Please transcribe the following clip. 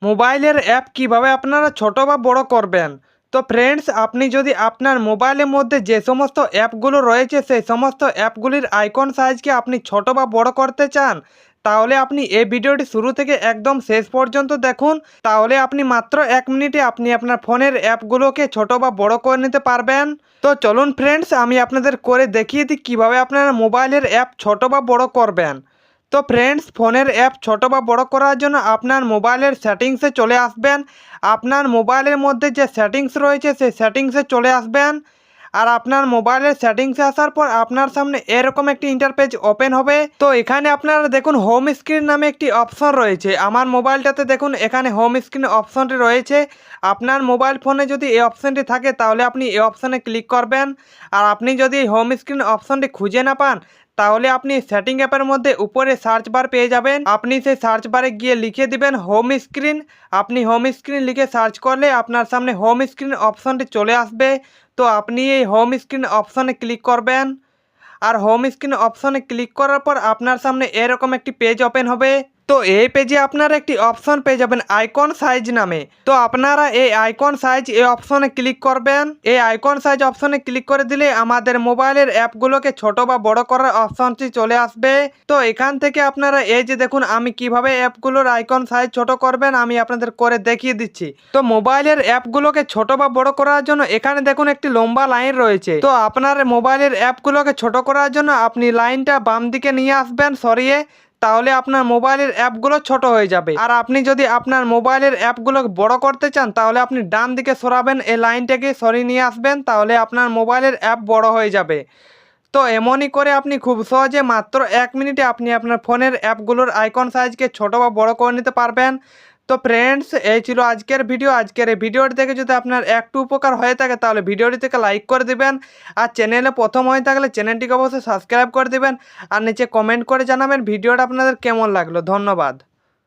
মোবাইলের অ্যাপ কিভাবে আপনারা ছোট বা বড় করবেন। তো ফ্রেন্ডস, আপনি যদি আপনার মোবাইলের মধ্যে যে সমস্ত অ্যাপগুলো রয়েছে সেই সমস্ত অ্যাপগুলির আইকন সাইজকে আপনি ছোট বা বড় করতে চান, তাহলে আপনি এই ভিডিওটি শুরু থেকে একদম শেষ পর্যন্ত দেখুন। তাহলে আপনি মাত্র 1 মিনিটে আপনি আপনার ফোনের অ্যাপগুলোকে ছোট বা বড় করে নিতে পারবেন। তো চলুন ফ্রেন্ডস, আমি আপনাদের করে দেখিয়ে দিই কীভাবে আপনারা মোবাইলের অ্যাপ ছোট বা বড় করবেন। তো ফ্রেন্ডস, ফোনের অ্যাপ ছোট বা বড় করার জন্য আপনার মোবাইলের সেটিংসে চলে আসবেন। আপনার মোবাইলের মধ্যে যে সেটিংস রয়েছে সেই সেটিংসে চলে আসবেন। আর আপনার মোবাইলের সেটিংসে আসার পর আপনার সামনে এরকম একটি ইন্টারপেজ ওপেন হবে। তো এখানে আপনারা দেখুন হোম স্ক্রিন নামে একটি অপশন রয়েছে। আমার মোবাইলটাতে দেখুন এখানে হোম স্ক্রিন অপশনটি রয়েছে। আপনার মোবাইল ফোনে যদি এই অপশনটি থাকে তাহলে আপনি এই অপশনে ক্লিক করবেন। আর আপনি যদি এই হোম স্ক্রিন অপশনটি খুঁজে না পান, তাহলে আপনি সেটিং অ্যাপের মধ্যে উপরে সার্চ বার পেয়ে যাবেন। আপনি সেই সার্চ বারে গিয়ে লিখে দিবেন হোম স্ক্রিন। আপনি হোম স্ক্রিন লিখে সার্চ করলে আপনার সামনে হোম স্ক্রিন অপশনটি চলে আসবে। তো আপনি এই হোম স্ক্রিন অপশনে ক্লিক করবেন। আর হোম স্ক্রিন অপশনে ক্লিক করার পর আপনার সামনে এরকম একটি পেজ ওপেন হবে। তো এই পেজে আপনারা একটি অপশন পেয়ে যাবেন আইকন সাইজ নামে। তো আপনারা এই আইকন সাইজ এই অপশনে ক্লিক করবেন। এই আইকন সাইজ অপশনে ক্লিক করে দিলে আমাদের মোবাইলের অ্যাপগুলোকে ছোট বা বড় করার অপশনটি চলে আসবে। তো এখান থেকে আপনারা এই যে দেখুন আমি কিভাবে অ্যাপগুলোর আইকন সাইজ ছোট করবেন আমি আপনাদের করে দেখিয়ে দিচ্ছি। তো মোবাইলের অ্যাপগুলোকে ছোট বা বড় করার জন্য এখানে দেখুন একটি লম্বা লাইন রয়েছে। তো আপনার মোবাইলের অ্যাপগুলোকে ছোট করার জন্য আপনি লাইনটা বাম দিকে নিয়ে আসবেন সরিয়ে। তাহলে আপনার মোবাইলের অ্যাপগুলো ছোট হয়ে যাবে। আর আপনি যদি আপনার মোবাইলের অ্যাপগুলো বড় করতে চান তাহলে আপনি ডান দিকে সরাবেন, এই লাইনটাকে সরিয়ে নিয়ে আসবেন, তাহলে আপনার মোবাইলের অ্যাপ বড় হয়ে যাবে। তো এমনই করে আপনি খুব সহজে মাত্র 1 মিনিটে আপনি আপনার ফোনের অ্যাপগুলোর আইকন সাইজকে ছোট বা বড় করে নিতে পারবেন। তো ফ্রেন্ডস, এই ছিল আজকের ভিডিও। আজকের এই ভিডিওটি দেখে যদি আপনার একটু উপকার হয়ে থাকে তাহলে ভিডিওটি থেকে লাইক করে দিবেন। আর চ্যানেলে প্রথম হয়ে থাকলে চ্যানেলটিকে অবশ্যই সাবস্ক্রাইব করে দিবেন। আর নিচে কমেন্ট করে জানাবেন ভিডিওটা আপনাদের কেমন লাগলো। ধন্যবাদ।